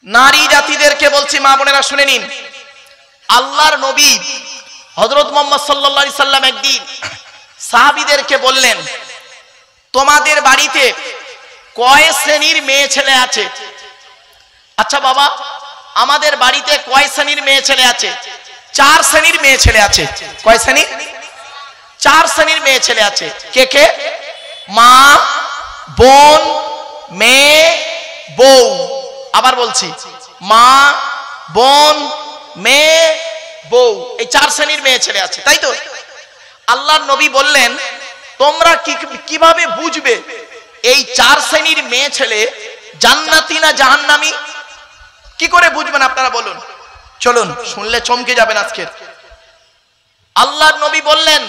নারী জাতিদেরকে বলছি, মা বোনেরা শুনে নিন, আল্লাহর নবী হযরত মুহাম্মদ সাল্লাল্লাহু আলাইহি সাল্লাম একদিন সাহাবীদেরকে বললেন, তোমাদের বাড়িতে কয় শ্রেণীর মেয়ে ছেলে আছে? আচ্ছা বাবা, আমাদের বাড়িতে কয় শ্রেণীর মেয়ে ছেলে আছে? 4 শ্রেণীর মেয়ে ছেলে আছে। কয় শ্রেণী? 4 শ্রেণীর মেয়ে ছেলে আছে। কে কে? মা, বোন, মেয়ে, বউ। আবার বলছি, মা, বোন, মেয়ে, বউ, এই 4 শ্রেণীর মেয়ে ছেলে আছে, তাই তো? আল্লাহর নবী বললেন, তোমরা কিভাবে বুঝবে এই 4 শ্রেণীর মেয়ে ছেলে জান্নাতি না জাহান্নামী? কি করে বুঝবেন আপনারা বলুন? চলুন, শুনলে চমকে যাবেন আজকে। আল্লাহর নবী বললেন,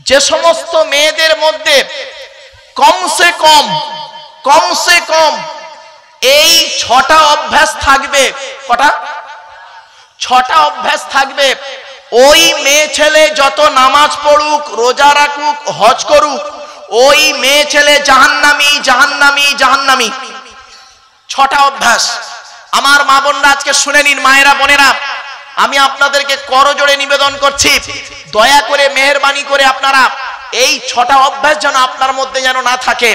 যে সমস্ত মেয়েদের মধ্যে কমসে কম এই 6টা অভ্যাস থাকবে। কটা? 6টা অভ্যাস থাকবে। ওই মেয়ে ছেলে যত নামাজ পড়ুক, রোজা রাখুক, হজ করুক, ওই মেয়ে ছেলে জাহান্নামী, জাহান্নামী, জাহান্নামী। 6টা অভ্যাস। আমার মা বোনরা আজকে শুনে নিন, মায়েরা বোনেরা, আমি আপনাদেরকে করজোড়ে নিবেদন করছি, দয়া করে মেহেরবানি করে আপনারা এই 6টা অভ্যাস যেন আপনার মধ্যে যেন না থাকে,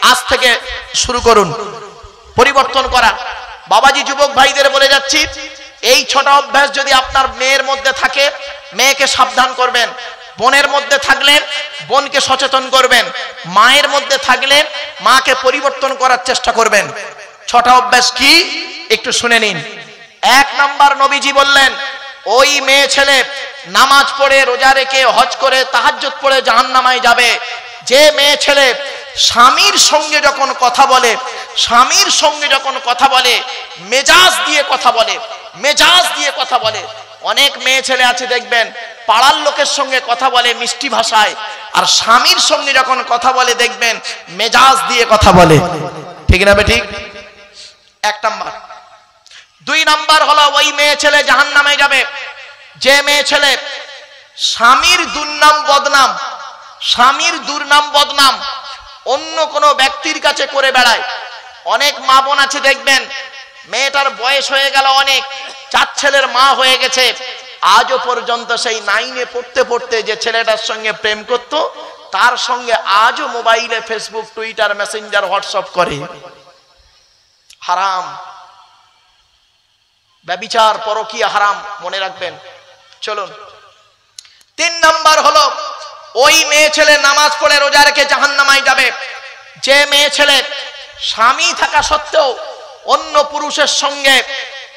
আজ থেকে শুরু করুন পরিবর্তন করা। বাবাজি যুবক ভাইদের বলে যাচ্ছি, এই 6টা অভ্যাস যদি আপনার মেয়ের মধ্যে থাকে, মেয়েকে সাবধান করবেন। বোনের মধ্যে থাকলে বোনকে সচেতন করবেন। মায়ের মধ্যে থাকলে মাকে পরিবর্তন করার চেষ্টা করবেন। 6টা অভ্যাস কি একটু শুনে নিন। 1 নাম্বার, নবীজি বললেন, ওই মেয়ে ছেলে নামাজ পড়ে, রোজা রেখে, হজ করে, তাহাজ্জুদ পড়ে জাহান্নামায় যাবে যে মেয়ে ছেলে স্বামীর সঙ্গে যখন কথা বলে, স্বামীর সঙ্গে যখন কথা বলে মেজাজ দিয়ে কথা বলে, মেজাজ দিয়ে কথা বলে। অনেক মেয়ে ছেলে আছে দেখবেন, পাড়ার লোকের সঙ্গে কথা বলে মিষ্টি ভাষায়, আর স্বামীর সঙ্গে যখন কথা বলে দেখবেন মেজাজ দিয়ে কথা বলে। ঠিক না বেঠিক? 1 নাম্বার। 2 নাম্বার হলো, ওই মেয়ে ছেলে জাহান্নামে যাবে যে মেয়ে ছেলে স্বামীর দুর্নাম বদনাম, স্বামীর দুর্নাম বদনাম অন্য কোনো ব্যক্তির কাছে করে বেড়ায়। অনেক মা বোন আছে দেখবেন, মেয়েটার বয়স হয়ে গেল অনেক, 4 ছেলের মা হয়ে গেছে, আজও পর্যন্ত সেই 9-এ পড়তে পড়তে যে ছেলেটার সঙ্গে প্রেম করত, তার সঙ্গে আজও মোবাইলে ফেসবুক, টুইটার, মেসেঞ্জার, হোয়াটসঅ্যাপ করে। হারাম, ব্যভিচার, পরকীয়া হারাম, মনে রাখবেন। চলুন, 3 নাম্বার হলো, ওই মেয়ে ছেলে নামাজ পড়ে রোজা রেখে জাহান্নামায় যাবে যে মেয়ে ছেলে স্বামী থাকা সত্ত্বেও অন্য পুরুষের সঙ্গে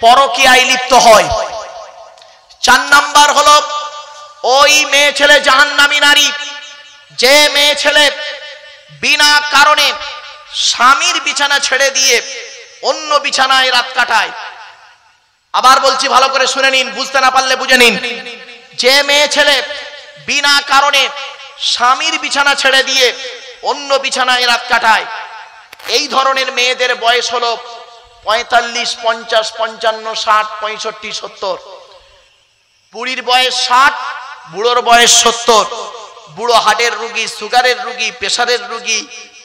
পরকীয়ায় লিপ্ত হয়। 4 নাম্বার হলো, ওই মেয়ে ছেলে জাহান্নামী নারী যে মেয়ে ছেলে বিনা কারণে স্বামীর বিছানা ছেড়ে দিয়ে অন্য বিছানায় রাত কাটায়। আবার বলছি, ভালো করে শুনে নিন, বুঝতে না পারলে বুঝে নিন। যে মেয়ে ছেলে বিনা কারণে স্বামীর বিছানা ছেড়ে দিয়ে অন্য বিছানায় রাত কাটায়, এই ধরনের মেয়েদের বয়স হলো 45, 50, 55, 60, 65, 70। বুড়ির বয়স 60, বুড়োর বয়স 70। বুড়ো হার্টের রোগী, সুগারের রোগী, প্রেসারের রোগী,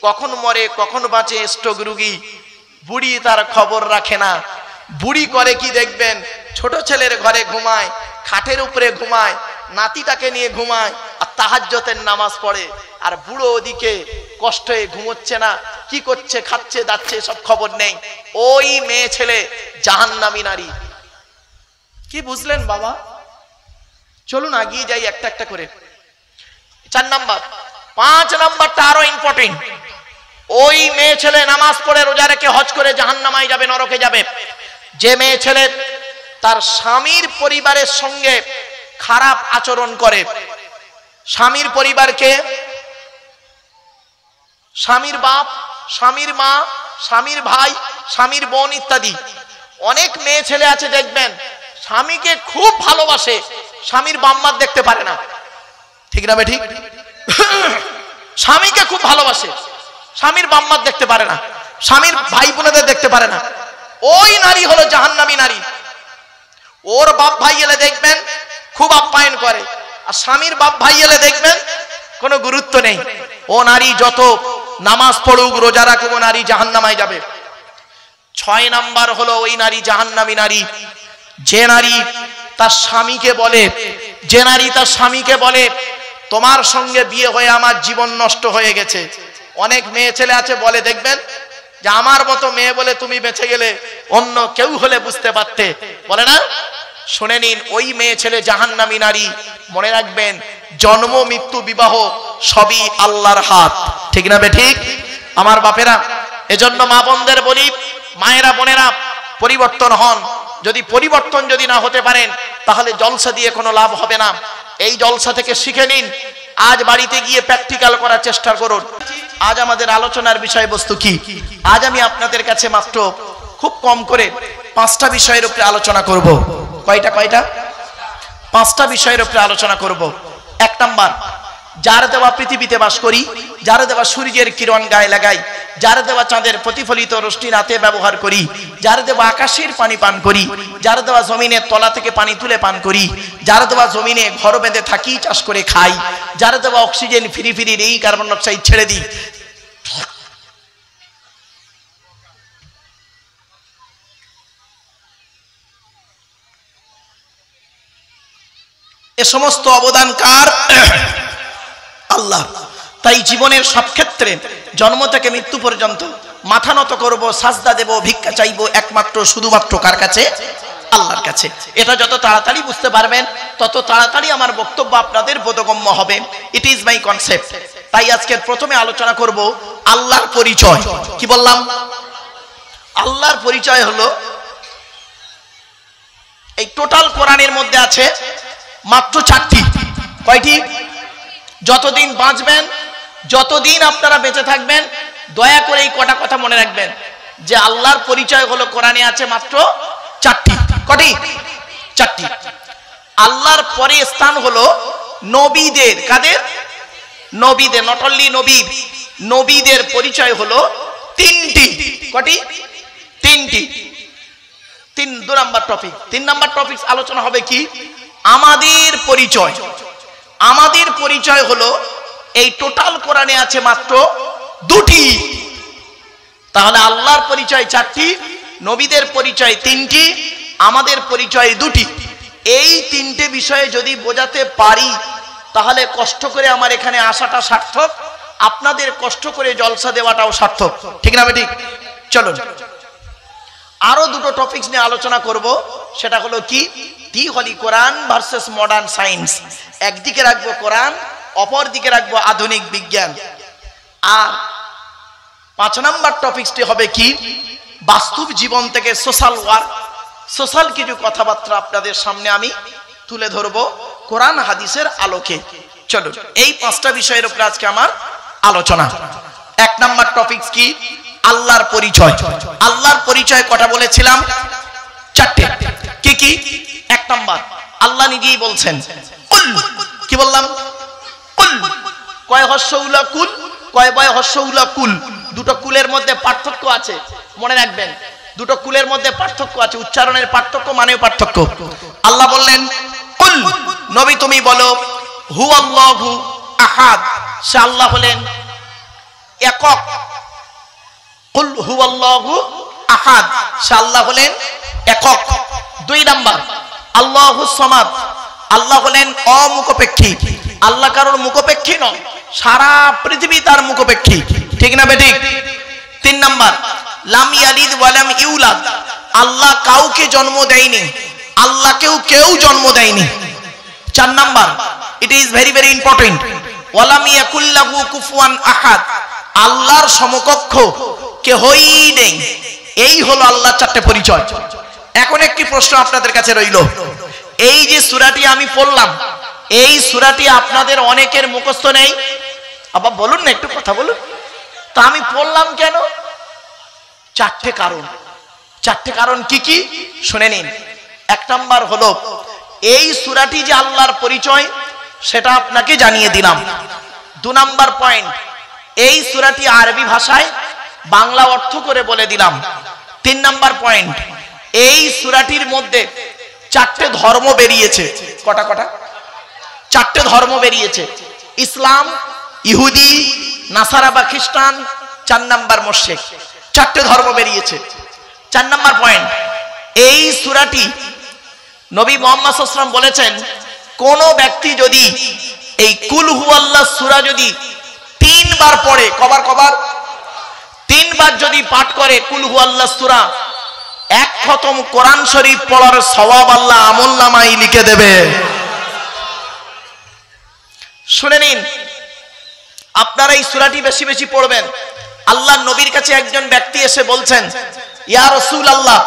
কখন মরে কখন বাঁচে, স্ট্রোক রোগী। বুড়ি তার খবর রাখে না। বুড়ি করে কি দেখবেন, ছোট ছেলের ঘরে ঘুমায়, খাটের উপরে ঘুমায়, নাতিটাকে নিয়ে ঘুমায়, আর তাহাজ্জুদের নামাজ পড়ে। আর বুড়ো ওদিকে কষ্ট হয়ে ঘুমোচ্ছে না, কি করছে, খাচ্ছে, দাচ্ছে, সব খবর নেই। ওই মেয়ে ছেলে জাহান্নামী নারী। কি বুঝলেন বাবা? চলুন আগিয়ে যাই একটা একটা করে। 4 নাম্বার। 5 নাম্বারটা আরো ইম্পর্টেন্ট। ওই মেয়ে ছেলে নামাজ পড়ে রোজা রেখে হজ করে জাহান্নামায় যাবে, নরকে যাবে যে মেয়ে ছেলে তার স্বামীর পরিবারের সঙ্গে খারাপ আচরণ করে। স্বামীর পরিবারকে, স্বামীর বাপ, স্বামীর মা, স্বামীর ভাই, স্বামীর বোন ইত্যাদি। অনেক মেয়ে ছেলে আছে দেখবেন, স্বামীকে খুব ভালোবাসে, স্বামীর বাম্মার দেখতে পারে না। ঠিক না বেঠিক? স্বামীকে খুব ভালোবাসে, স্বামীর বাম্মার দেখতে পারে না, স্বামীর ভাই বোনেদের দেখতে পারে না। ওই নারী হলো জাহান্নামী নারী। ওর বাপ ভাই এলে দেখবেন খুব আপ্যায়ন করে, আর স্বামীর বাপ ভাই এলে দেখবেন কোনো গুরুত্ব নেই। ও নারী যত নামাজ পড়ুক, রোজা রাখুক, ও নারী জাহান্নামায় যাবে। 6 নাম্বার হলো ওই নারী জাহান্নামী নারী, যে নারী তার স্বামীকে বলে, যে নারী তার স্বামীকে বলে তোমার সঙ্গে বিয়ে হয়ে আমার জীবন নষ্ট হয়ে গেছে। অনেক মেয়ে ছেলে আছে বলে, দেখবেন যে আমার মতো মেয়ে বলে তুমি বেঁচে গেলে, অন্য কেউ হলে বুঝতে পারতে, বলে না? শুনে নিন, ওই মেয়ে ছেলে জাহান্নামী নারী। মনে রাখবেন, জন্ম মৃত্যু বিবাহ সবই আল্লাহর হাত, ঠিক না বেঠিক আমার বাপেরা? এজন্য মা বোনদের বলি, মায়েরা বোনেরা পরিবর্তন হন। যদি পরিবর্তন যদি না হতে পারেন, তাহলে জলসা দিয়ে কোনো লাভ হবে না। এই জলসা থেকে শিখে নিন, আজ বাড়িতে গিয়ে প্র্যাকটিক্যাল করার চেষ্টা করুন। আজ আমাদের আলোচনার বিষয়বস্তু কি? আজ আমি আপনাদের কাছে মাত্র খুব কম করে 5টা বিষয়ের উপরে আলোচনা করব। কয়টা? 5টা বিষয়ের উপরে আলোচনা করব। 1 নাম্বার, যার দেওয়া পৃথিবীতে বাস করি, যার দেওয়া সূর্যের কিরণ গায়ে লাগাই, যার দেওয়া চাঁদের প্রতিফলিত রশ্মি রাতে ব্যবহার করি, যার দেওয়া আকাশের পানি পান করি, যার দেওয়া জমিনের তলা থেকে পানি তুলে পান করি, যার দেওয়া জমিনে ঘর বেঁধে থাকি, চাষ করে খাই, যার দেওয়া অক্সিজেন ফিরি ফিরি এই কার্বন ডাই অক্সাইড ছেড়ে দিই, এ সমস্ত অবদান কার? আল্লাহ। তাই জীবনের সব ক্ষেত্রে জন্ম থেকে মৃত্যু পর্যন্ত মাথা নত করব, সাজদা দেব, ভিক্ষা চাইব একমাত্র শুধুমাত্র কার কাছে? আল্লাহর কাছে। এটা যত তাড়াতাড়ি বুঝতে পারবেন, তত তাড়াতাড়ি আমার বক্তব্য আপনাদের বোধগম্য হবে। It is my concept. তাই আজকের প্রথমে আলোচনা করব আল্লাহর পরিচয়। কি বললাম? আল্লাহর পরিচয় হলো, এই টোটাল কোরআনের মধ্যে আছে মাত্র 4টি। কয়টি? যতদিন বাঁচবেন, যতদিন আপনারা বেঁচে থাকবেন, দয়া করে এই কটা কথা মনে রাখবেন যে আল্লাহর পরিচয় হলো কোরআনে আছে মাত্র 4টি। কটি? 4টি। আল্লাহর পরে স্থান হলো নবীদের। কাদের? নবীদের। নট অনলি নবী, নবীদের পরিচয় হলো 3টি। কটি? 3টি। 2 নাম্বার টপিক। 3 নাম্বার টপিক আলোচনা হবে কি? আমাদের পরিচয়। আমাদের পরিচয় হলো, এই টোটাল কোরআনে আছে মাত্র 2টি। তাহলে আল্লাহর পরিচয় 4টি, নবীদের পরিচয় 3টি, আমাদের পরিচয় 2টি। এই 3টে বিষয়ে যদি বোঝাতে পারি, তাহলে কষ্ট করে আমার এখানে আসাটা সার্থক, আপনাদের কষ্ট করে জলসা দেওয়াটাও সার্থক, ঠিক না বেঠিক? চলুন, আরো 2টো টপিকস নিয়ে আলোচনা করব। সেটা হলো কি? দি হলি কোরআন ভার্সেস মডার্ন সায়েন্স। একদিকে রাখবো কোরআন, অপর দিকে রাখবো আধুনিক বিজ্ঞান। আর 5 নাম্বার টপিকসটি হবে কি? বাস্তব জীবন থেকে সোশ্যাল ওয়ার্ক, সোশ্যাল কিছু কথাবার্তা আপনাদের সামনে আমি তুলে ধরবো কোরআন হাদিসের আলোকে। চলো, এই 5টা বিষয়ের উপরে আজকে আমার আলোচনা। 1 নাম্বার টপিকস কি? আল্লাহর পরিচয়। আল্লাহর পরিচয় কটা বলেছিলাম? 4টে। কি কি? 1 নাম্বার, আল্লাহ নিজেই বলছেন কুল। কি বললাম? কুল। কয় হস্যউলা কুল, কয় বয় হস্যউলা কুল। 2টো কুলের মধ্যে পার্থক্য আছে, মনে রাখবেন। 2টো কুলের মধ্যে পার্থক্য আছে, উচ্চারণের পার্থক্য, মানেও পার্থক্য। আল্লাহ বললেন কুল, নবী তুমি বলো, হু আল্লাহু আহাদ, সে আল্লাহ হলেন একক। কুল হু আল্লাহু আহাদ, সে আল্লাহ হলেন একক। 2 নাম্বার, আল্লাহু সামাদ, আল্লাহ হলেন অমুখপেক্ষী। আল্লাহ কারোর মুখপেক্ষী নয়, সারা পৃথিবী তার মুখপেক্ষী, ঠিক না বেঠিক? 3 নাম্বার, লাম ইয়ালিদ ওয়া লাম ইউলাদ, আল্লাহ কাউকে জন্ম দেয়নি, আল্লাহকেও কেউ জন্ম দেয়নি। 4 number, it is very very important, ওয়া লাম ইয়াকুল লাহু কুফুয়ান আহাদ, আল্লাহর সমকক্ষ কেহই নেই। এই হলো আল্লাহর 4টে পরিচয়। এখন একটি প্রশ্ন আপনাদের কাছে রইল, এই যে সূরাটি আমি পড়লাম, এই সূরাটি আপনাদের অনেকের মুখস্থ নেই। আবার বলুন না, একটু কথা বলুন। তা আমি পড়লাম কেন? 4টে কারণ। 4টে কারণ কি কি? শুনে নিন। 1 নাম্বার হলো, এই সূরাটি যে আল্লাহর পরিচয়, সেটা আপনাকে জানিয়ে দিলাম। 2 নাম্বার পয়েন্ট, এই সূরাটি আরবি ভাষায় বাংলা অর্থ করে বলে দিলাম। 3 নাম্বার পয়েন্ট, এই সূরাটির মধ্যে 4টে ধর্ম বেরিয়েছে। কটা? 4টে ধর্ম বেরিয়েছে। ইসলাম, ইহুদি, নাসারা বা খ্রিস্টান, 4 নাম্বার মুশরিক। 4টে ধর্ম বেরিয়েছে। 4 নম্বর পয়েন্ট, এই সূরাটি নবী মুহাম্মদ সাল্লাল্লাহু আলাইহি ওয়াসাল্লাম বলেছেন, কোন ব্যক্তি যদি এই কুল হুয়াল্লাহ সূরা যদি 3 বার পড়ে, কবার 3 বার যদি পাঠ করে কুল হুয়াল্লাহ সূরা, এক খতম কোরআন শরীফ পড়ার সওয়াব আল্লাহ আমলনামায় লিখে দেবে। শুনে নিন, আপনারা এই সূরাটি বেশি বেশি পড়বেন। আল্লাহর নবীর কাছে একজন ব্যক্তি এসে বলছেন, ইয়া রাসূলুল্লাহ,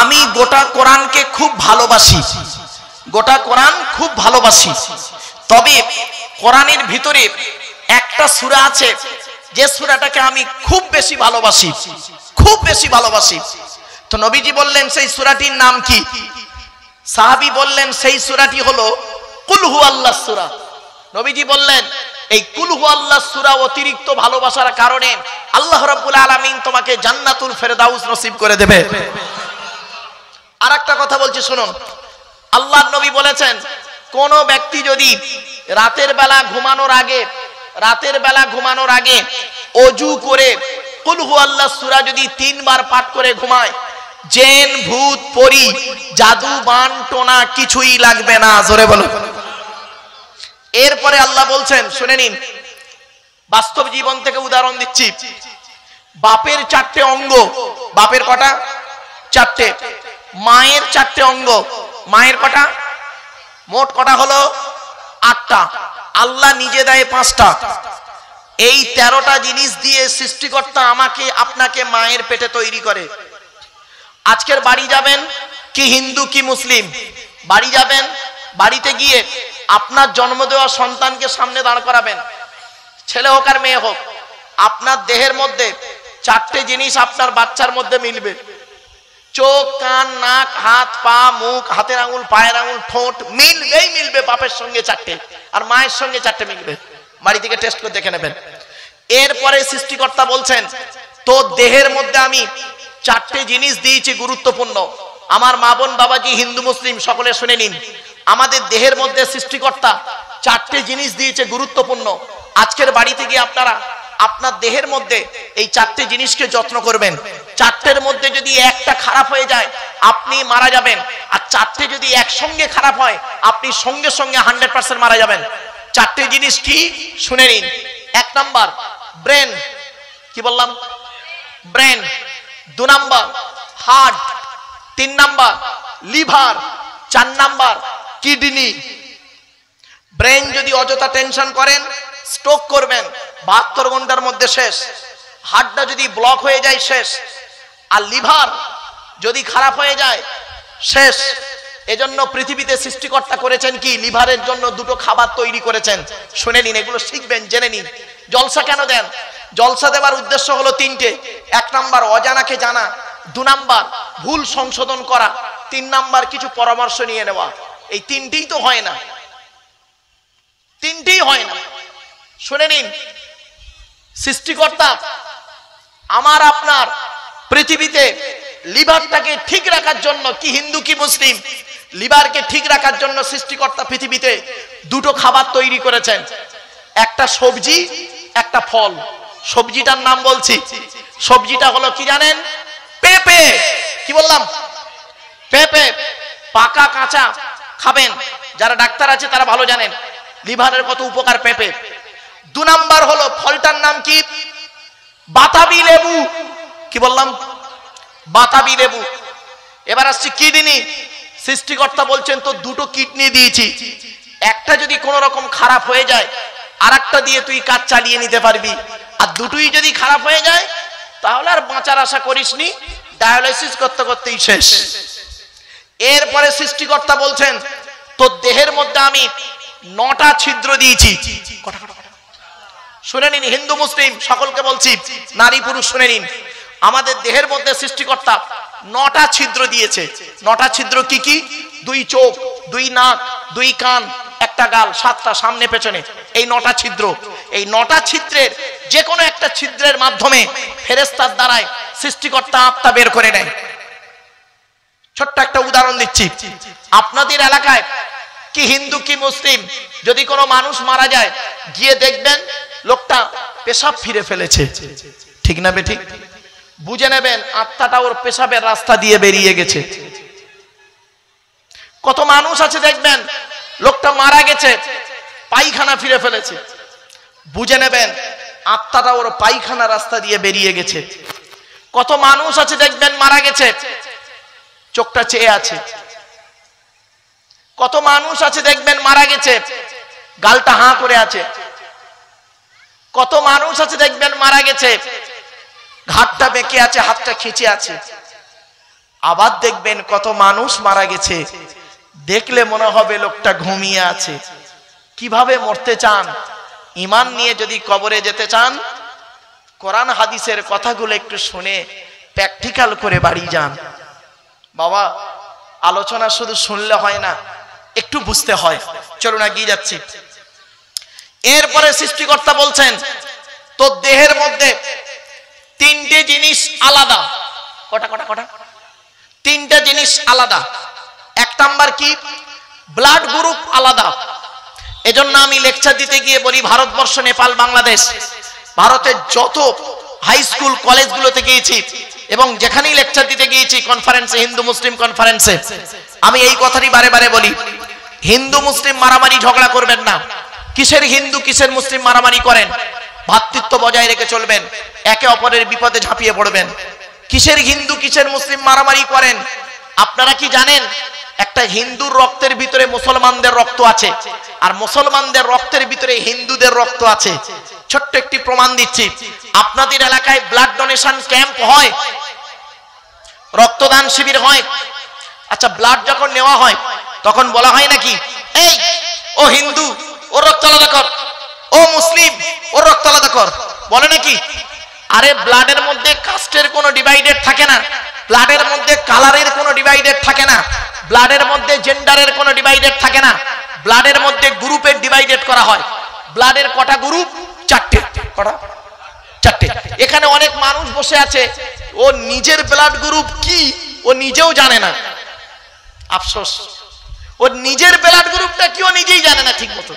আমি গোটা কোরআনকে খুব ভালোবাসি, গোটা কোরআন খুব ভালোবাসি, তবে কোরআনের ভিতরে একটা সূরা আছে যে সূরাটাকে আমি খুব বেশি ভালোবাসি, খুব বেশি ভালোবাসি। তো নবীজি বললেন, সেই সূরাটির নাম কি? সাহাবী বললেন, সেই সূরাটি হলো কুল হুয়াল্লাহ সূরা। নবীজি বললেন, এই কুল হুয়াল্লাহ সূরা অতিরিক্ত ভালোবাসার কারণে আল্লাহ রাব্বুল আলামিন তোমাকে জান্নাতুল ফেরদাউস নসিব করে দেবে। আরেকটা কথা বলছি শুনুন, আল্লাহর নবী বলেছেন, কোন ব্যক্তি যদি রাতের বেলা ঘুমানোর আগে ওযু করে কুল হুয়াল্লাহ সূরা যদি 3 বার পাঠ করে ঘুমায়, জিন ভূত পরী জাদু বান টোনা কিছুই লাগবে না। জোরে বলো। এরপরে আল্লাহ বলছেন, শুনে নিন, বাস্তব জীবন থেকে উদাহরণ দিচ্ছি। বাপের 4টে অঙ্গ, বাপের কটা? 4টে। মায়ের 4টে অঙ্গ, মায়ের কটা? মোট কটা হলো? 8টা। আল্লাহ নিজে দেয় 5টা। এই 13টা জিনিস দিয়ে সৃষ্টিকর্তা আমাকে আপনাকে মায়ের পেটে তৈরি করে। আজকের বাড়ি যাবেন, কি হিন্দু কি মুসলিম, বাড়ি যাবেন, বাড়িতে গিয়ে আপনার জন্ম দেওয়া সন্তানকে সামনে দাঁড় করাবেন, ছেলে হোক আর মেয়ে হোক, আপনার দেহের মধ্যে 4টে জিনিস আপনার বাচ্চার মধ্যে মিলবে। চোখ, কান, নাক, হাত, পা, মুখ, হাতের আঙুল, পায়ের আঙুল, ঠোঁট মিলবে বাপের সঙ্গে 4টে, আর মায়ের সঙ্গে 4টে মিলবে। বাড়ি থেকে টেস্ট করে দেখে নেবেন। এরপরে সৃষ্টিকর্তা বলছেন, তো দেহের মধ্যে আমি 4টে জিনিস দিয়েছি গুরুত্বপূর্ণ। আমার মা বোন বাবাজি হিন্দু মুসলিম সকলে শুনে নিন, আমাদের দেহের মধ্যে সৃষ্টিকর্তা 4টে জিনিস দিয়েছে গুরুত্বপূর্ণ। আজকের বাড়িতে গিয়ে আপনারা আপনার দেহের মধ্যে এই 4টে জিনিসকে যত্ন করবেন। 4টের মধ্যে যদি একটা খারাপ হয়ে যায় আপনি মারা যাবেন, আর 4টে যদি একসঙ্গে খারাপ হয় আপনি সঙ্গে সঙ্গে 100% মারা যাবেন। 4টে জিনিস কি শুনে নিন। 1 নাম্বার ব্রেন, কি বললাম? Brain. 2 number heart, 3 number liver, 4 number kidney. Brain যদি অযথা টেনশন করেন স্ট্রোক করবেন, 72 ঘন্টার মধ্যে শেষ। হার্টটা যদি ব্লক হয়ে যায় শেষ। আর লিভার যদি খারাপ হয়ে যায় শেষ। এজন্য পৃথিবীতে সৃষ্টিকর্তা করেছেন কি? লিভারের জন্য 2টো খাবার তৈরি করেছেন। শুনে নিন, এগুলো শিখবেন, জেনে নিন। জলসা কেন দেন? জলসা দেওয়ার উদ্দেশ্য হলো 3টে। 1 নাম্বার অজানাকে জানা, 2 নাম্বার ভুল সংশোধন করা, 3 নাম্বার কিছু পরামর্শ নিয়ে নেওয়া। এই 3টিই তো হয় না, 3টিই হয় না। শুনে নিন, সৃষ্টিকর্তা আমার আপনার পৃথিবীতে লিভারটাকে ঠিক রাখার জন্য, কি হিন্দু কি মুসলিম, লিভারকে ঠিক রাখার জন্য সৃষ্টিকর্তা পৃথিবীতে 2টো খাবার তৈরি করেছেন। একটা সবজি, একটা ফল। সবজিটার নাম বলছি, সবজিটা হলো কি জানেন? পেঁপে। কি বললাম? পেঁপে। পাকা কাঁচা খাবেন, যারা ডাক্তার আছে তারা ভালো জানেন লিভারের কত উপকার পেঁপে। 2 নাম্বার হলো ফলটার নাম কি? বাতাবি লেবু। কি বললাম? বাতাবি লেবু। এবার আসছি কিডনি। সৃষ্টিকর্তা বলছেন, তো 2টো কিডনি দিয়েছি, একটা যদি কোনো রকম খারাপ হয়ে যায় আরেকটা দিয়ে তুই কাজ চালিয়ে নিতে পারবি, আর 2টোই যদি খারাপ হয়ে যায় তাহলে আর বাঁচার আশা করিসনি, ডায়ালাইসিস করতে করতেই শেষ। এরপরে সৃষ্টিকর্তা বলছেন, তোর দেহের মধ্যে আমি 9টা ছিদ্র দিয়েছি। শুনে নিন, হিন্দু মুসলিম সকলকে বলছি, নারী পুরুষ শুনে নিন, আমাদের দেহের মধ্যে সৃষ্টিকর্তা 9টা ছিদ্র দিয়েছে। 9টা ছিদ্র কি কি? 2 চোখ, 2 নাক, 2 কান, 1টা গাল, 7টা সামনে পেছনে, এই 9টা ছিদ্র। এই 9টা ছিদ্রের যে কোনো একটা ছিদ্রের মাধ্যমে ফেরেশতার দ্বারায় সৃষ্টিকর্তা আত্মা বের করে নেয়। ছোট্ট একটা উদাহরণ দিচ্ছি, আপনাদের এলাকায় কি হিন্দু কি মুসলিম যদি কোনো মানুষ মারা যায়, গিয়ে দেখবেন লোকটা পেশাব ফিরে ফেলেছে, ঠিক না বেঠিক? বুঝে নেবেন আত্মাটা ওর পেশাবের রাস্তা দিয়ে বেরিয়ে গেছে। কত মানুষ আছে দেখবেন লোকটা মারা গেছে, পায়খানা ফিরে ফেলেছে, বুঝে নেবেন আত্মাটা ওর পায়খানা রাস্তা দিয়ে বেরিয়ে গেছে। কত মানুষ আছে দেখবেন মারা গেছে, চোখটা চেয়ে আছে। কত মানুষ আছে দেখবেন মারা গেছে, গালটা হাঁ করে আছে। কত মানুষ আছে দেখবেন মারা গেছে, ঘাটটা বেঁকে আছে, হাতটা খিঁচে আছে। আবার দেখবেন কত মানুষ মারা গেছে, দেখলে মনে হবে লোকটা ঘুমিয়ে আছে। কিভাবে মরতে চান? ঈমান নিয়ে যদি কবরে যেতে চান, কোরআন হাদিসের কথাগুলো একটু শুনে প্র্যাকটিক্যাল করে বাড়ি যান। বাবা, আলোচনা শুধু শুনলে হয় না, একটু বুঝতে হয়। চলুন এগিয়ে যাচ্ছি। এরপরে সৃষ্টিকর্তা বলছেন তোর দেহের মধ্যে তিনটে জিনিস আলাদা। কটা কটা কটা? তিনটে জিনিস আলাদা। এক নাম্বার কি? ব্লাড গ্রুপ আলাদা। এজন্য আমি লেকচার দিতে গিয়ে বলি ভারতবর্ষ, নেপাল, বাংলাদেশ, ভারতের যত হাই স্কুল কলেজগুলোতে গিয়েছি এবং যেখানেই লেকচার দিতে গিয়েছি, কনফারেন্সে, হিন্দু মুসলিম কনফারেন্সে, আমি এই কথাটি বারে বারে বলি, হিন্দু মুসলিম মারামারি ঝগড়া করবেন না। কিসের হিন্দু কিসের মুসলিম মারামারি করেন? ভ্রাতৃত্ব বজায় রেখে চলবেন, একে অপরের বিপদে ঝাঁপিয়ে পড়বেন। কিসের হিন্দু কিসের মুসলিম মারামারি করেন? আপনারা কি জানেন একটা হিন্দুর রক্তের ভিতরে মুসলমানদের রক্ত আছে, আর মুসলমানদের রক্তের ভিতরে হিন্দুদের রক্ত আছে। ছোট্ট একটি প্রমাণ দিচ্ছি। আপনাদের এলাকায় ব্লাড ডোনেশন ক্যাম্প হয়, রক্তদান শিবির হয়। আচ্ছা, ব্লাড যখন নেওয়া হয় তখন বলা হয় নাকি এই ও হিন্দু ওর রক্ত আলাদা কর, ও মুসলিম ওর রক্ত আলাদা কর? বলে নাকি? আরে ব্লাডের মধ্যে কাস্টের কোনো ডিভাইডেড থাকে না, ব্লাডের মধ্যে কালারের কোনো ডিভাইডেড থাকে না, ব্লাডের মধ্যে জেন্ডারের কোনো ডিভাইডেড থাকে না, ব্লাডের মধ্যে গ্রুপের ডিভাইডেড করা হয়। ব্লাডের কটা গ্রুপ? চারটে। কটা? চারটে। এখানে অনেক মানুষ বসে আছে, ও নিজের ব্লাড গ্রুপ কি ও নিজেও জানে না। আফসোস, ও নিজের ব্লাড গ্রুপটা কি ও নিজেই জানে না ঠিক মতো।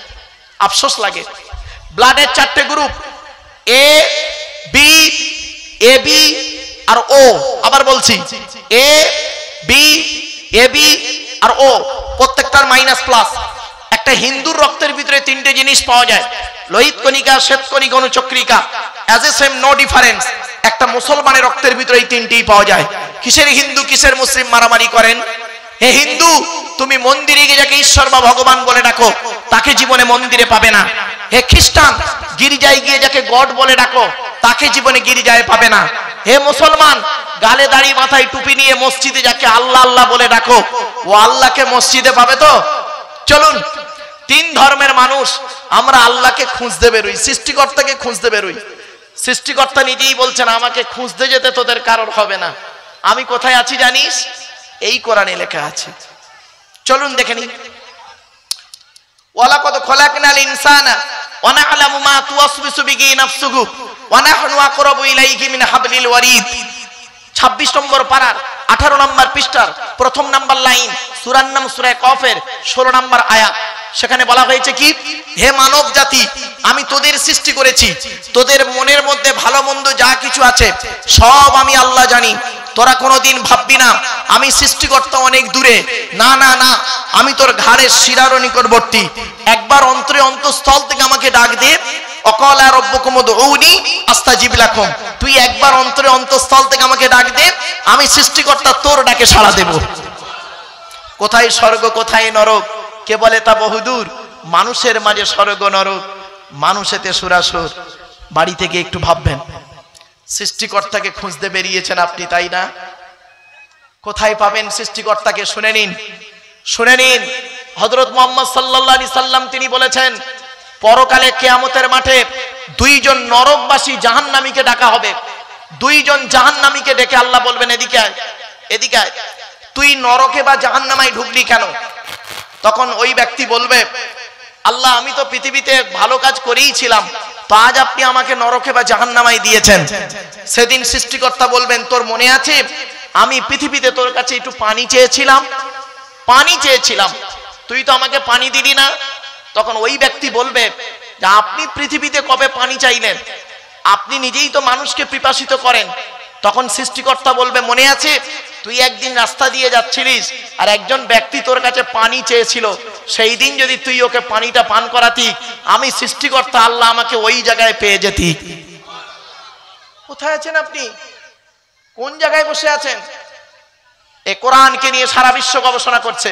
আফসোস লাগে। ব্লাডের চারটে group, A B, A B আর ও। আবার বলছি, এ বি, এ বি আর ও, প্রত্যেকটার মাইনাস প্লাস। একটা হিন্দুর রক্তের ভিতরে তিনটে জিনিস পাওয়া যায়, লোহিত কণিকা, শ্বেত কণিকা, অনুচক্রিকা, as a same no difference. একটা মুসলমানের রক্তের ভিতরে এই তিনটেই পাওয়া যায়। কিসের হিন্দু কিসের মুসলিম মারামারি করেন? হে হিন্দু, তুমি মন্দিরে গিয়ে যাকে ঈশ্বর বা ভগবান বলে ডাকো তাকে জীবনে মন্দিরে পাবে না। হে খ্রিস্টান, গির্জায় গিয়ে যাকে গড বলে ডাকো তাকে জীবনে গির্জায় পাবে না। হে মুসলমান, গালে দাড়ি মাথায় টুপি নিয়ে মসজিদে যাকে আল্লাহ আল্লাহ বলে ডাকো ও আল্লাহকে মসজিদে পাবে তো? চলুন, তিন ধর্মের মানুষ আমরা আল্লাহকে খুঁজতে বেরোই, সৃষ্টিকর্তাকে খুঁজতে বেরোই। সৃষ্টিকর্তা নিজেই বলছেন আমাকে খুঁজতে যেতে তোদের কারণ হবে না। আমি কোথায় আছি জানিস? এই কোরআনে লেখা আছে। চলুন দেখে নিই। ওয়ালাকাদ খলাকনাল ইনসানা ওয়া না'লামু মা তুওয়াসবিসু বিহি নাফসুহু ওয়া নাহনু আকরাবু ইলাইহি মিন হাবলিল ওয়ারিদ। 26 নম্বর পারার 18 নম্বর পৃষ্ঠার প্রথম নাম্বার লাইন, সূরার নাম সূরা কফের 16 নম্বর আয়াত। সেখানে বলা হয়েছে কি? হে মানব জাতি, আমি তোদের সৃষ্টি করেছি, তোদের মনের মধ্যে ভালো মন্দ যা কিছু আছে সব আমি আল্লাহ জানি। তোরা কোনোদিন ভাববি না আমি সৃষ্টিকর্তা অনেক দূরে। না না না, আমি তোর ঘাড়ের শিরার নিকটবর্তী। একবার অন্তরে অন্তঃস্থল থেকে আমাকে ডাক দে, অকালা রব্বুকুম উদউনি আস্তাজিব লাকুম। তুই একবার অন্তরে অন্তঃস্থল থেকে আমাকে ডাক দে, আমি সৃষ্টিকর্তা তোর ডাকে সাড়া দেব। কোথায় স্বর্গ কোথায় নরক কে বলে তা বহুদূর। মানুষের মাঝে স্বর্গ নরক, মানুষেতে সুরাসুর। বাড়ি থেকে একটু ভাববেন, সৃষ্টিকর্তাকে খুঁজতে বেরিয়েছেন আপনি, তাই না? কোথায় পাবেন সৃষ্টিকর্তাকে? শুনে নিন, শুনে নিন। হযরত মুহাম্মদ সাল্লাল্লাহু আলাইহি সাল্লাম তিনি বলেছেন, পরকালে কিয়ামতের মাঠে দুইজন নরকবাসী জাহান্নামীকে ডাকা হবে। দুইজন জাহান্নামীকে ডেকে আল্লাহ বলবেন, এদিকে আয়, এদিকে আয়, তুই নরকে বা জাহান্নামায় ঢুকলি কেন? তখন ওই ব্যক্তি বলবে, আল্লাহ আমি তো পৃথিবীতে ভালো কাজ করেই ছিলাম, তো আজ আপনি আমাকে নরকে বা জাহান্নামায় দিয়েছেন। সেদিন সৃষ্টিকর্তা বলবেন, তোর মনে আছে আমি পৃথিবীতে তোর কাছে একটু পানি চেয়েছিলাম, পানি চেয়েছিলাম, তুই তো আমাকে পানি দিলি না। তখন ওই ব্যক্তি বলবে যে আপনি পৃথিবীতে কবে পানি চাইলেন? আপনি নিজেই তো মানুষকে পিপাসিত করেন। তখন সৃষ্টিকর্তা বলবে, মনে আছে তুই একদিন রাস্তা দিয়ে যাচ্ছিলিস আর একজন ব্যক্তি তোর কাছে পানি চেয়েছিল, সেই দিন যদি তুই ওকে পানিটা পান করাতি, আমি সৃষ্টিকর্তা আল্লাহ আমাকে ওই জায়গায় পেয়ে যেতি। কোথায় আছেন আপনি? কোন জায়গায় বসে আছেন? এই কোরআনকে নিয়ে সারা বিশ্ব গবেষণা করছে।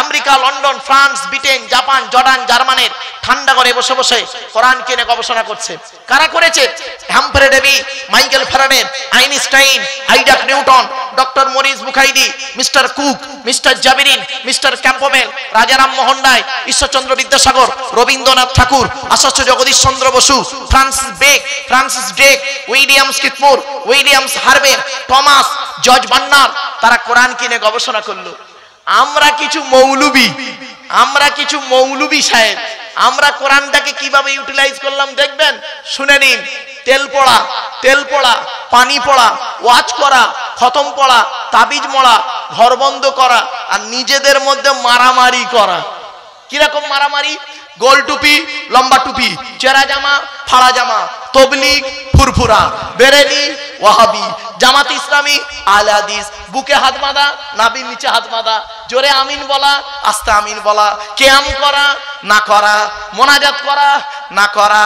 America, London, France, Britain, Japan, Jordan, জার্মানির ঠান্ডা ঘরে বসে বসে কোরআনকে নিয়ে গবেষণা করছে। কারা করেছে? Humphry Davy, Michael Faraday, Einstein, Isaac Newton, doctor Maurice Bucaille, mister Cook, mister জাবিরিন, mister Campbell, Rajaram Mohan Roy, Ishwarchandra Vidyasagar, Rabindranath Tagore, Acharya Jagadish Chandra Bose, Francis Drake, William Skidmore, Williams Harvey, Thomas, George Bernard, তারা কোরআনকে নিয়ে গবেষণা করলো। আমরা কিছু মৌলবি সাহেব, আমরা কোরআনটাকে কিভাবে ইউটিলাইজ করলাম দেখবেন, শুনে নিন। তেল পড়া, পানি পড়া, ওয়াজ করা, খতম পড়া, তাবিজ মরা, ঘর বন্ধ করা, আর নিজেদের মধ্যে মারামারি করা। কিরকম মারামারি? গোল টুপি, লম্বা টুপি, চেরা জামা, ফাড়া জামা, তবলিগ, ফুরফুরা, বেরেলি, ওয়াহাবি, জামাত ইসলামী, আহলে হাদিস, বুকে হাত বাঁধা, নাভির নিচে হাত বাঁধা, জোরে আমিন বলা, আস্তে আমিন বলা, কিয়াম করা না করা, মোনাজাত করা না করা,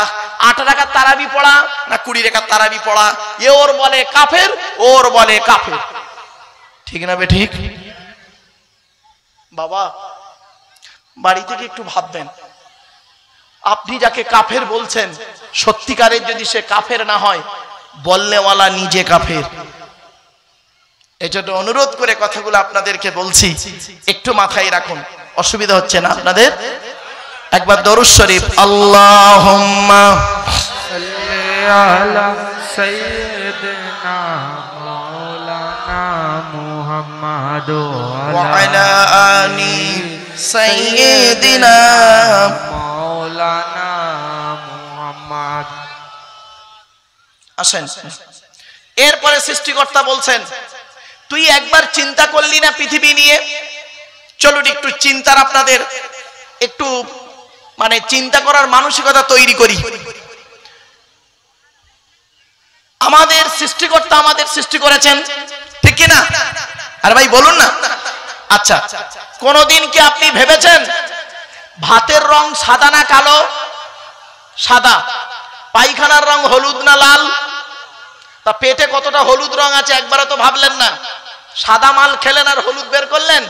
8 রাকাত তারাবি পড়া না 20 রাকাত তারাবি পড়া, এ ওর বলে কাফের, ওর বলে কাফের। ঠিক না বে ঠিক? বাবা বাড়ি থেকে একটু ভাববেন, আপনি যাকে কাফের বলছেন, সত্যিকারের যদি সে কাফের না হয়, বলনেওয়ালা নিজে কাফের। এজন্য অনুরোধ করে কথাগুলো আপনাদেরকে বলছি, একটু মাথায় রাখুন, অসুবিধা হচ্ছে না আপনাদের? একবার দরুদ শরীফ, আল্লাহুম্মা সাল্লি আলা সাইয়্যিদিনা মাওলানা মুহাম্মাদ ওয়া আলা আলি সাইয়্যিদিনা মাওলানা মুহাম্মাদ। আসেন, এরপরে সৃষ্টিকর্তা বলছেন, তুই একবার চিন্তা করলি না পৃথিবী নিয়ে? চলুন একটু চিন্তার, আপনাদের একটু মানে চিন্তা করার মানসিকতা তৈরি করি। আমাদের সৃষ্টিকর্তা আমাদের সৃষ্টি করেছেন, ঠিক কি না? আর ভাই বলুন না। আচ্ছা, কোনদিন কি আপনি ভেবেছেন ভাতের রং সাদা না কালো? সাদা। পায়খানার রং হলুদ না লাল? তা পেটে কতটা হলুদ রং আছে একবারও তো ভাবলেন না? সাদা মাল খেলেন আর হলুদ বের করলেন,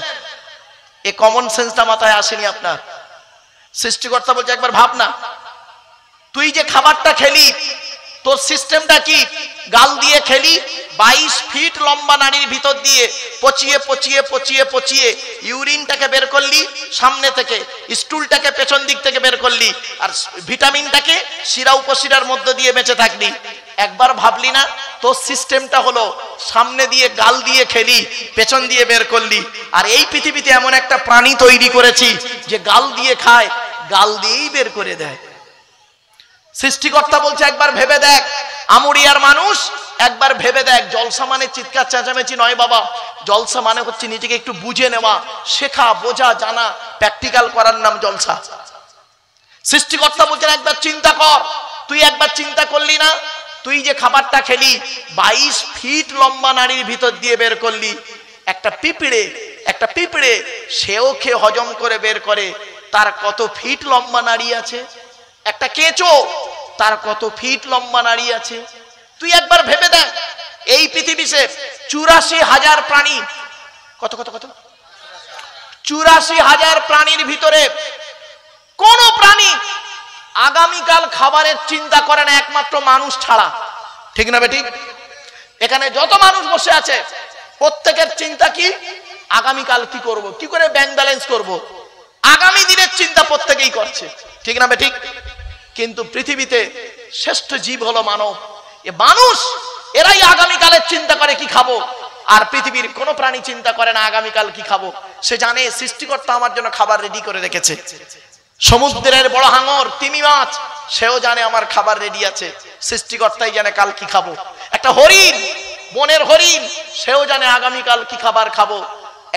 এ কমন সেন্সটা মাথায় আসেনি আপনার? সৃষ্টিকর্তা বলছে একবার ভাব না, তুই যে খাবারটা খেলি তোর সিস্টেমটা কি? গাল দিয়ে খেলি, 22 ফিট লম্বা নাড়ির ভিতর দিয়ে পচিয়ে পচিয়ে পচিয়ে পচিয়ে ইউরিনটাকে বের করলি সামনে থেকে, স্টুলটাকে পেছন দিক থেকে বের করলি, আর ভিটামিনটাকে শিরা উপশিরার মধ্য দিয়ে বেঁচে থাকলি। একবার ভাবলি না তোর সিস্টেমটা হলো সামনে দিয়ে গাল দিয়ে খেলি, পেছন দিয়ে বের করলি। আর এই পৃথিবীতে এমন একটা প্রাণী তৈরি করেছি যে গাল দিয়ে খায়, গাল দিয়েই বের করে দেয়। সৃষ্টিকর্তা বলছে একবার ভেবে দেখ, আমুরিয়ার মানুষ একবার ভেবে দেখ। জলসা মানে চিৎকার চেঁচামেচি নয় বাবা, জলসা মানে হচ্ছে নিজেকে একটু বুঝে নেওয়া, শেখা, বোঝা, জানা, প্র্যাকটিক্যাল করার নাম জলসা। সৃষ্টিকর্তা বলছেন একবার চিন্তা কর, তুই একবার চিন্তা করলি না? তুই যে খাবারটা খেলি 22 ফিট লম্বা নাড়ির ভিতর দিয়ে বের করলি, একটা পিঁপড়ে সেও খেয়ে হজম করে বের করে, তার কত ফিট লম্বা নাড়ি আছে? একটা কেঁচো, তার কত ফিট লম্বা নাড়ি আছে? তুই একবার ভেবে দেখ, এই পৃথিবীতে 84,000 প্রাণী, কত 84,000 প্রাণীর ভিতরে কোন প্রাণী আগামীকাল খাবারের চিন্তা করে না একমাত্র মানুষ ছাড়া। ঠিক না বেঠিক? এখানে যত মানুষ বসে আছে প্রত্যেকের চিন্তা কি? আগামীকাল কি করব, কি করে ব্যাংক ব্যালেন্স করব, আগামী দিনের চিন্তা প্রত্যেকেই করছে। ঠিক না বেঠিক? কিন্তু পৃথিবীতে শ্রেষ্ঠ জীব হলো মানব। এ মানুষ, এরাই আগামীকালের চিন্তা করে কি খাবো। আর পৃথিবীর কোন প্রাণী চিন্তা করে না আগামীকাল কি খাবো। সে জানে সৃষ্টিকর্তা আমার জন্য খাবার রেডি করে রেখেছে। সমুদ্রের বড় হাঙর, তিমি মাছ, সেও জানে আমার খাবার রেডি আছে, সৃষ্টিকর্তাই জানে কাল কি খাবো। একটা হরিণ, বনের হরিণ, সেও জানে আগামীকাল কি খাবার খাবো।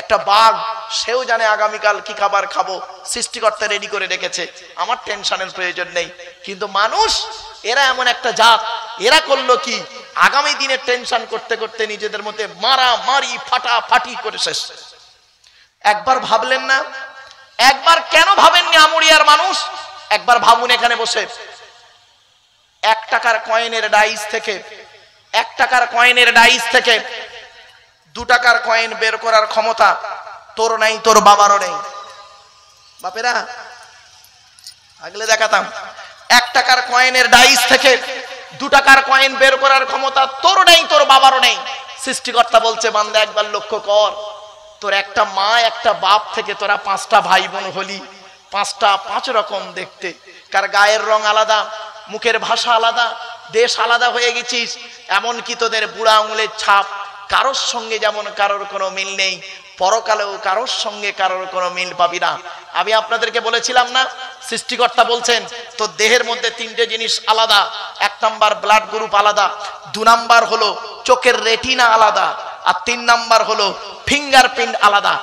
একটা বাঘ, সেও জানে আগামীকাল কি খাবার খাবো, সৃষ্টিকর্তা রেডি করে রেখেছে, আমার টেনশনের প্রয়োজন নেই। কিন্তু মানুষ, এরা এমন একটা জাত, এরা করলো কি, আগামী দিনে টেনশন করতে করতে নিজেদের মধ্যে মারামারি ফাটাফাটি করে শেষ। একবার ভাবলেন না? একবার কেন ভাবেননি আমুরিয়ার মানুষ? একবার ভাবুন এখানে বসে, 1 টাকার কয়েনের ডাইস থেকে 1 টাকার কয়েনের ডাইস থেকে 2 টাকার কয়েন বের করার ক্ষমতা তোর নাই, তোর বাবারও নেই। বাপেরা আগলে দেখাতাম, 1 টাকার কয়েনের ডাইস থেকে 2 টাকার কয়েন বের করার ক্ষমতা তোর নেই, তোর বাবারও নেই। সৃষ্টিকর্তা বলছে, বান্দা একবার লক্ষ্য কর, তোর একটা মা একটা বাপ থেকে তোরা 5টা ভাই বোন হলি, 5টা 5 রকম দেখতে, কার গায়ের রং আলাদা, মুখের ভাষা আলাদা, দেশ আলাদা হয়ে গেছিস। এমনকি তোদের বুড়া আঙুলের ছাপ কারোর সঙ্গে যেমন কারোর কোনো মিল নেই, পরকালেও কারোর সঙ্গে কারোর কোনো মিল পাবি না। আমি আপনাদেরকে বলেছিলাম না, সৃষ্টিকর্তা বলছেন তোর দেহের মধ্যে 3টে জিনিস আলাদা। 1 নাম্বার ব্লাড গ্রুপ আলাদা, 2 নাম্বার হলো চোখের রেটিনা আলাদা, আর 3 নাম্বার হলো ফিঙ্গারপ্রিন্ট আলাদা।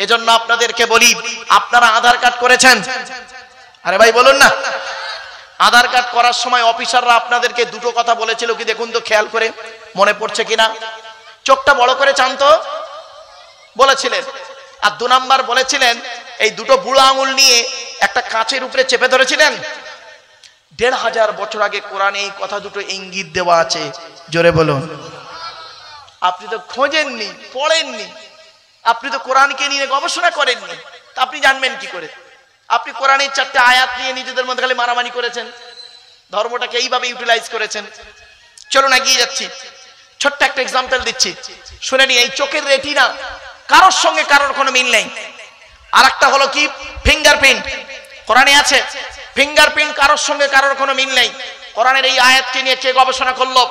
এজন্য আপনাদেরকে বলি, আপনারা আধার কার্ড করেছেন? আরে ভাই বলুন না। আধার কার্ড করার সময় অফিসাররা আপনাদেরকে 2টো কথা বলেছিল কি দেখুন তো, খেয়াল করে মনে পড়ছে কিনা? চোখটা বড় করে চান তো বলেছিলেন, আর 2 নাম্বার বলেছিলেন এই 2টো বুড়ো আঙুল নিয়ে একটা কাঁচের উপরে চেপে ধরেছিলেন। 1500 বছর আগে কোরআনে এই কথা 2টো ইঙ্গিত দেওয়া আছে। জোরে বলুন। আপনি তো খোঁজেননি, পড়েননি, আপনি তো কোরআনকে নিয়ে গবেষণা করেননি, তা আপনি জানবেন কি করে? আপনি কোরআনের 4টে আয়াত নিয়ে নিজেদের মধ্যে খালি মারামারি করেছেন, ধর্মটাকে এইভাবে ইউটিলাইজ করেছেন। চলুন এগিয়ে যাচ্ছি, ছোট্ট একটা এক্সাম্পল দিচ্ছি, শুনে নি। এই চোখের রেটিনা কারোর সঙ্গে কারোর কোনো মিল নেই। আর একটা হলো কি, ফিঙ্গারপ্রিন্ট। কোরআনে আছে ফিঙ্গারপ্রিন্ট কারোর সঙ্গে কারোর কোনো মিল নেই। কোরআনের এই আয়াতকে নিয়ে কে গবেষণা করলো?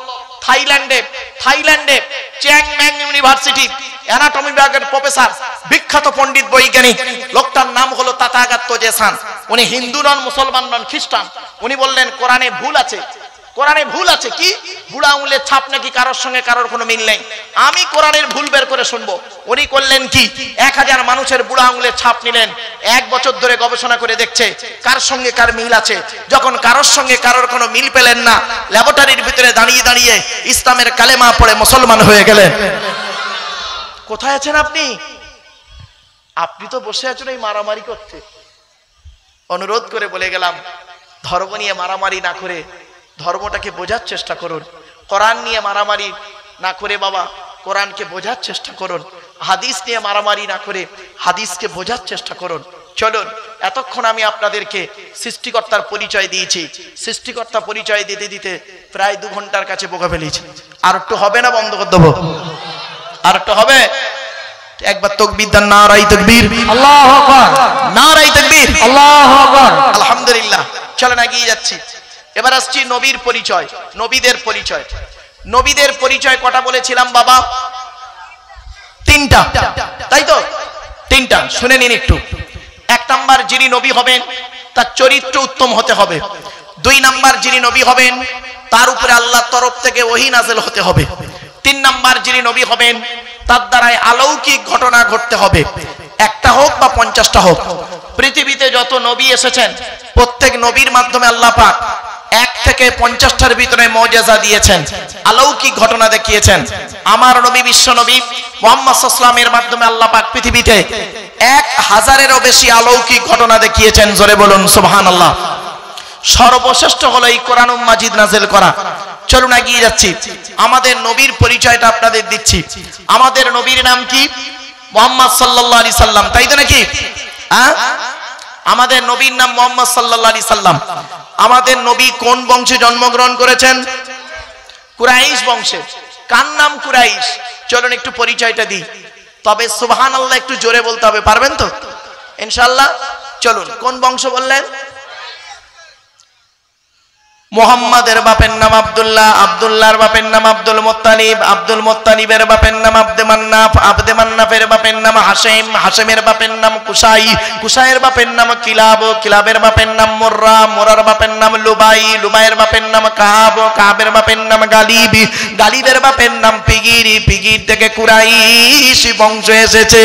থাইল্যান্ডে চ্যাংম্যাং ইউনিভার্সিটি অ্যানাটমি বিভাগের প্রফেসর, বিখ্যাত পণ্ডিত বৈজ্ঞানিক, লোকটার নাম হলো তাথাগত জেসান। উনি হিন্দু নন, মুসলমান নন, খ্রিস্টান। উনি বললেন কোরআনে ভুল আছে। কোরআনে ভুল আছে কি? বুড়া আঙুলের ছাপ নাকি কারোর সঙ্গে কারোর কোনো মিল নেই। আমি কোরআনের ভুল বের করে শুনবো। উনি করলেন কি, 1000 মানুষের বুড়া আঙুলের ছাপ নিলেন, 1 বছর ধরে গবেষণা করে দেখছে কার সঙ্গে কার মিল আছে। যখন কারোর সঙ্গে কারোর কোনো মিল পেলেন না, ল্যাবরেটরির ভিতরে দাঁড়িয়ে দাঁড়িয়ে ইসলামের কালেমা পড়ে মুসলমান হয়ে গেলেন। কোথায় আছেন আপনি? আপনি তো বসে আছেন এই মারামারি করতে। অনুরোধ করে বলে গেলাম, ধর্ম নিয়ে মারামারি না করে ধর্মটাকে বোঝার চেষ্টা করুন। কোরআন নিয়ে মারামারি না করে বাবা কোরআনকে বোঝার চেষ্টা করুন। হাদিস নিয়ে মারামারি না করে হাদিসকে বোঝার চেষ্টা করুন। চলুন, এতক্ষণ আমি আপনাদেরকে সৃষ্টিকর্তার পরিচয় দিয়েছি। সৃষ্টিকর্তা পরিচয় দিতে দিতে প্রায় 2 ঘন্টার কাছে বকে ফেলেছি। আর একটু হবে না? বন্ধ করে দেবো? আর একটু হবে? একবার তাকবীর দেন, নারায়ে তাকবীর, আল্লাহু আকবার, নারায়ে তাকবীর, আল্লাহু আকবার, আলহামদুলিল্লাহ। চলেন এগিয়ে যাচ্ছি। এবার আসছি নবীর পরিচয়, নবীদের পরিচয়। নবীদের পরিচয় কটা বলেছিলাম বাবা? 3টা, তাই তো? 3টা শুনে নিন একটু। 1 নাম্বার, যিনি নবী হবেন তার চরিত্র উত্তম হতে হবে। 2 নাম্বার, যিনি নবী হবেন তার উপরে আল্লাহর তরফ থেকে ওহী নাযিল হতে হবে। 3 নাম্বার, যিনি নবী হবেন তার দ্বারাই অলৌকিক ঘটনা ঘটতে হবে। 1টা হোক বা 50টা হোক। পৃথিবীতে যত নবী এসেছেন প্রত্যেক নবীর মাধ্যমে আল্লাহ পাক 1 থেকে 50টার ভিতরে মুজিজা দিয়েছেন, অলৌকিক ঘটনা দেখিয়েছেন। আমার নবী বিশ্ব নবী মুহাম্মদ সাল্লাল্লাহু আলাইহি ওয়াসাল্লামের মাধ্যমে আল্লাহ পাক পৃথিবীতে 1000-এরও বেশি অলৌকিক ঘটনা দেখিয়েছেন। জোরে বলুন সুবহানাল্লাহ। সর্বশ্রেষ্ঠ হলো এই কোরআনুল মাজিদ নাযিল করা। চলুন এগিয়ে যাচ্ছি। আমাদের নবীর পরিচয়টা আপনাদের দিচ্ছি। আমাদের নবীর নাম কি? মুহাম্মদ সাল্লাল্লাহু আলাইহি সাল্লাম, তাই তো নাকি? আমাদের নবীর নাম মুহাম্মদ সাল্লাল্লাহু আলাইহি সাল্লাম। আমাদের নবী কোন বংশে জন্মগ্রহণ করেছেন? কুরাইশ বংশে। কার নাম কুরাইশ? চলুন একটু পরিচয়টা দিই। তবে সুবহানাল্লাহ একটু জোরে বলতে হবে, পারবেন তো ইনশাআল্লাহ? চলুন, কোন বংশ বললেন? মুহাম্মাদের বাপের নাম আব্দুল্লাহ, আব্দুল্লাহর বাপের নাম আব্দুল মুত্তালিব, আব্দুল মুত্তালিবের বাপের নাম আব্দে মান্নাফ, আব্দে মান্নাফের বাপের নাম হাশেম, হাশেমের বাপের নাম কুসাই, কুসাইয়ের বাপের নাম কিলাব, কিলাবের বাপের নাম মুররা, মুরার বাপের নাম লুবাই, লুবাইয়ের বাপের নাম কাব, কাবের বাপের নাম গালিব, গালিবের বাপের নাম ফিগির, ফিগির থেকে কুরাইশ বংশ এসেছে।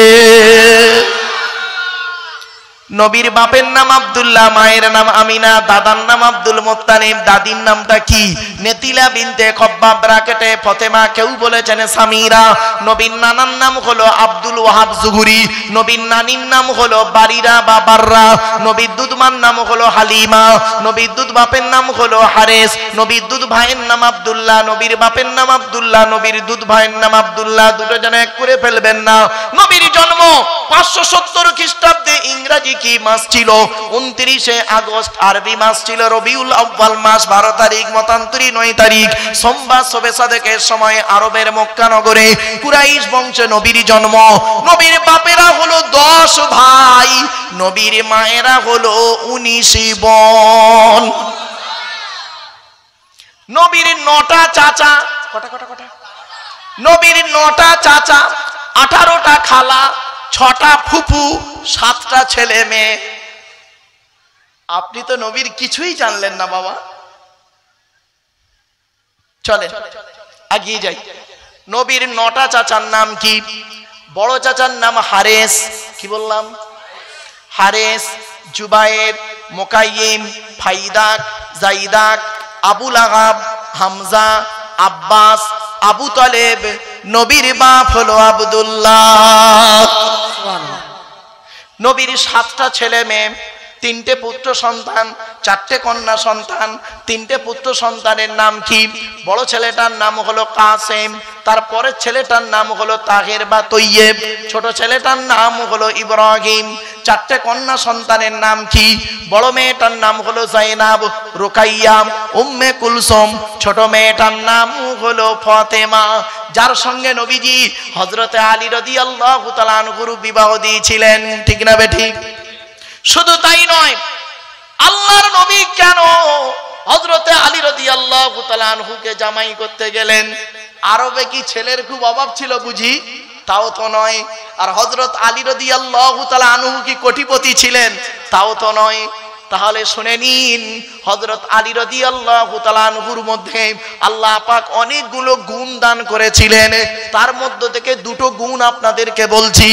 নবীর বাপের নাম আব্দুল্লাহ, মায়ের নাম আমিনা, দাদার নাম আব্দুল মুত্তালিব, দাদির নামটা কি? নেতিলা বিনতে খব্বাব ব্রাকেটে ফতেমা, কেউ বলেছেন সামিরা। নবীর নানার নাম হলো আব্দুল ওয়াহাব জুহুরি, নবীর নানির নাম হলো বারিরা বা বাররা, নবীর দুধমার নাম হলো হালিমা, নবীর দুধ বাপের নাম হলো হারেস, নবীর দুধ ভাইয়ের নাম আব্দুল্লাহ, নবীর বাপের নাম আব্দুল্লাহ, নবীর দুধ ভাইয়ের নাম আব্দুল্লাহ। দুটো যেন এক করে ফেলবেন না। নবীর জন্ম 570 খ্রিস্টাব্দে। ইংরেজি কি মাস ছিল? 29শে আগস্ট। আরবি মাস ছিল রবিউল আউয়াল মাস, 12 তারিখ, মতান্তরী 9 তারিখ, সোমবার শবে সাদেকের সময় আরবের মক্কা নগরে কুরাইশ বংশে নবীর জন্ম। নবীর বাপেরা হলো 10 ভাই, নবীর মায়েরা হলো 19 বোন। নবীর 9টা চাচা, কটা নবীর 9টা চাচা, 18টা খালা, 6টা ফুফু, 7টা ছেলে মেয়ে। আপনি তো নবীর কিছুই জানলেন না বাবা। চলে এগিয়ে যাই। নবীর 9টা চাচার নাম কি? বড় চাচার নাম হারেস, কি বললাম? হারেস, জুবায়ের, মুকাইয়িম, ফাইদাক, জাইদাক, আবুল আহাব, হামজা, আব্বাস, আবু তালেব। নবীর বাপ হলো আব্দুল্লাহ। নবীর 7টা ছেলে মেয়ে, 3টে পুত্র সন্তান, 4টে কন্যা সন্তান। 3টে পুত্র সন্তানের নাম কি? বড় ছেলেটার নাম হলো কাসেম, তারপরের ছেলেটার নাম হলো তাহের বা তৈয়েব, ছোট ছেলেটার নাম হলো ইব্রাহিম। 4টে কন্যা সন্তানের নাম কি? বড় মেয়েটার নাম হলো জাইনাব, রুকাইয়া, উম্মে কুলসুম, ছোট মেয়েটার নাম হলো ফাতেমা, যার সঙ্গে নবীজি হযরতে আলী রাদিয়াল্লাহু তাআলা আনহুর বিবাহ দিয়েছিলেন। ঠিক না বেঠিক? শুধু তাই নয়, আল্লাহর নবী কেন হযরতে আলী রাদিয়াল্লাহু তাআলা আনহুকে জামাই করতে গেলেন? আরবে কি ছেলের খুব অভাব ছিল বুঝি? তাও তো নয়। আর হযরত আলী রাদিয়াল্লাহু তাআলা আনহু কি কোটিপতি ছিলেন? তাও তো নয়। তাহলে শুনে নিন, হযরত আলী রাদিয়াল্লাহু তাআলা আনহুর মধ্যে আল্লাহ পাক অনেকগুলো গুণ দান করেছিলেন। তার মধ্য থেকে 2টো গুণ আপনাদেরকে বলছি।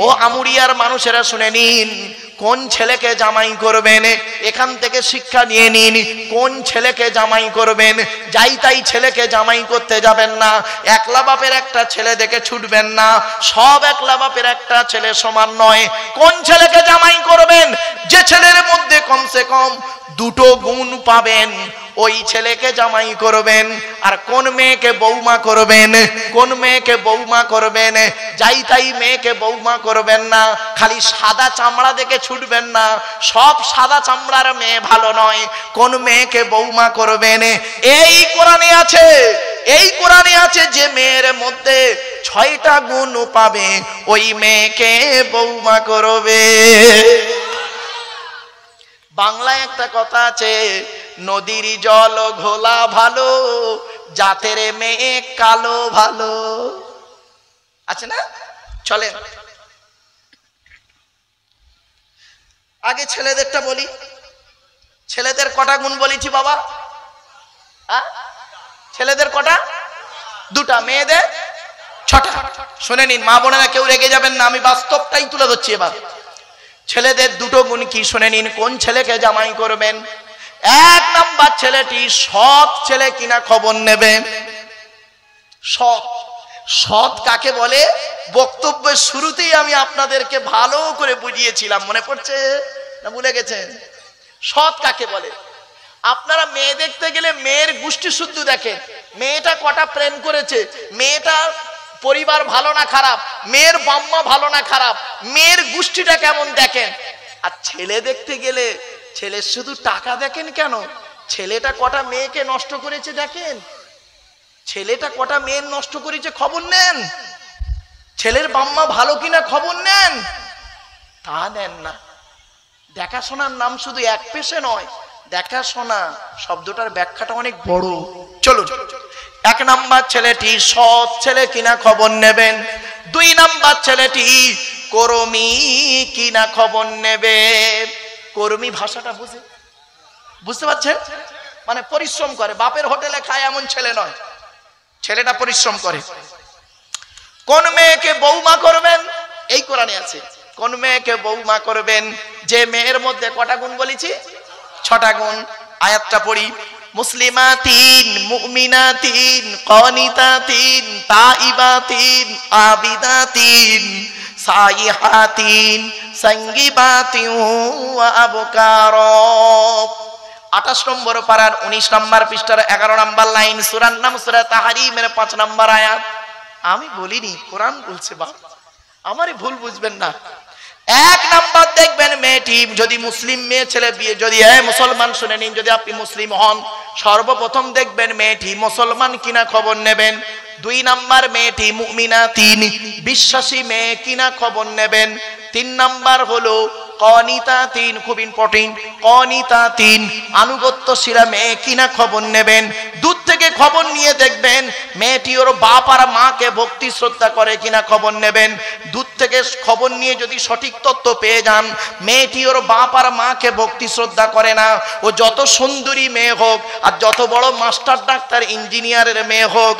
ও আমুরিয়ার মানুষেরা শুনে নিন, কোন ছেলেকে জামাই করবেন এখান থেকে শিক্ষা নিয়ে নিন। কোন ছেলেকে জামাই করবেন, যাই তাই ছেলেকে জামাই করতে যাবেন না। একলা বাপের একটা ছেলে দেখে ছুটবেন না, সব একলা বাপের একটা ছেলে সমান নয়। কোন ছেলেকে জামাই করবেন, যে ছেলের মধ্যে কমসে কম 2টো গুণ পাবেন, ওই ছেলেকে জামাই করবেন। আর কোন মেয়েকে বৌমা করবেন, কোন মেয়েকে বৌমা করবেন, যাই তাই মেয়েকে বৌমা করবেন না। খালি সাদা চামড়া দেখে ছুটবেন না, সব সাদা চামড়ার মেয়ে ভালো নয়। কোন মেয়েকে বৌমা করবেন, এই কোরআনে আছে, এই কোরআনে আছে যে মেয়ের মধ্যে 6টা গুণ পাবে, ওই মেয়েকে বৌমা করবে। বাংলায় একটা কথা আছে, নদীর জল ঘোলা ভালো, জাতের মেয়ে কালো ভালো, আছে না? চলেন আগে ছেলেদেরটা বলি। ছেলেদের কটা গুণ বলেছি বাবা? ছেলেদের কটা? 2টা, মেয়েদের 6টা। শুনে নিন মা বোনেরা, কেউ রেগে যাবেন না, আমি বাস্তবটাই তুলে ধরছি এবার। ছেলেদের 2টো গুণ কি শুনে নিন। কোন ছেলেকে জামাই করবেন? 1 নাম্বার, ছেলেটি সৎ ছেলে কিনা খবর নেবে। সৎ, সৎ কাকে বলে বক্তব্যের শুরুতেই আমি আপনাদেরকে ভালো করে বুঝিয়েছিলাম, মনে পড়ছে না ভুলে গেছেন? সৎ কাকে বলে? আপনারা মেয়ে দেখতে গেলে মেয়ের গোষ্ঠী শুদ্ধ দেখেন, মেয়েটা কটা প্রেম করেছে, মেয়েটা পরিবার ভালো না খারাপ, মেয়ের বাম্মা ভালো না খারাপ, মেয়ের গোষ্ঠীটা কেমন দেখেন। আর ছেলে দেখতে গেলে ছেলের শুধু টাকা দেখেন কেন, ছেলেটা কটা মেয়েকে নষ্ট করেছে দেখেন, ছেলেটা কটা মেয়ে নষ্ট করেছে খবর নেন, ছেলের বাম্মা ভালো কিনা খবর নেন। তা নেন না। দেখাশোনার নাম শুধু এক পেশে নয়, দেখাশোনা শব্দটার ব্যাখ্যাটা অনেক বড়। চলো, 1 নাম্বার ছেলেটি সৎ ছেলে কিনা খবর নেবেন। 2 নাম্বার ছেলেটি কর্মী কিনা খবর নেবে। কর্মী ভাষাটা বুঝতে পারছেন? মানে পরিশ্রম করে, বাপের হোটেলে খায় এমন ছেলে নয়, ছেলেটা পরিশ্রম করে। কোন মেয়েকে বৌমা করবেন এই কোরআনে আছে। কোন মেয়েকে বৌমা করবেন যে মেয়ের মধ্যে কটা গুণ বলেছি? 6টা গুণ। আয়াতটা পড়ি, মুসলিমাতিন মুমিনাতিন কানিতাতিন তাইবাতিন আবিদাতিন সাইহাতিন সঙ্গীবাতিন ওয়া আবকার। 28 নম্বর পারার 19 নম্বর পৃষ্ঠার 11 নম্বর লাইন, সূরার নাম সূরা তাহরিমের 5 নম্বর আয়াত। আমি বলিনি, কোরআন বলছে। বাবা আমারই ভুল বুঝবেন না। 1 নাম্বার দেখবেন মেয়েটি যদি মুসলিম মেয়ে ছেলে বিয়ে, যদি মুসলমান শুনে নিন, যদি আপনি মুসলিম হন সর্বপ্রথম দেখবেন মেয়েটি মুসলমান কিনা খবর নেবেন। 2 নাম্বার মেয়েটি মুমিনাতিন বিশ্বাসী মেয়ে কিনা খবর নেবেন। 3 নাম্বার হলো কানিতাতিন, খুব ইম্পর্টেন্ট, কানিতাতিন আনুগত্যশীলা মেয়ে কিনা খবর নেবেন। দূর থেকে খবর নিয়ে দেখবেন মেয়েটি ওর বাপ আর মাকে ভক্তি শ্রদ্ধা করে কিনা খবর নেবেন। দূর থেকে খবর নিয়ে যদি সঠিক তথ্য পেয়ে যান মেয়েটি ওর বাপ আর মাকে ভক্তি শ্রদ্ধা করে না, ও যত সুন্দরী মেয়ে হোক আর যত বড় মাস্টার ডাক্তার ইঞ্জিনিয়ারের মেয়ে হোক,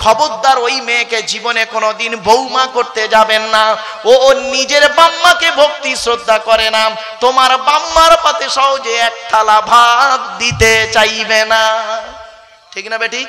খবরদার ওই মেয়েকে জীবনে কোনোদিন বৌমা করতে যাবেন না। ও ওর নিজের বাম্মাকে ভক্তি শ্রদ্ধা করে না, তোমার বাম্মার পাতে সহজে 1 থালা ভাত দিতে চাইবে না। ঠিক না বেটি?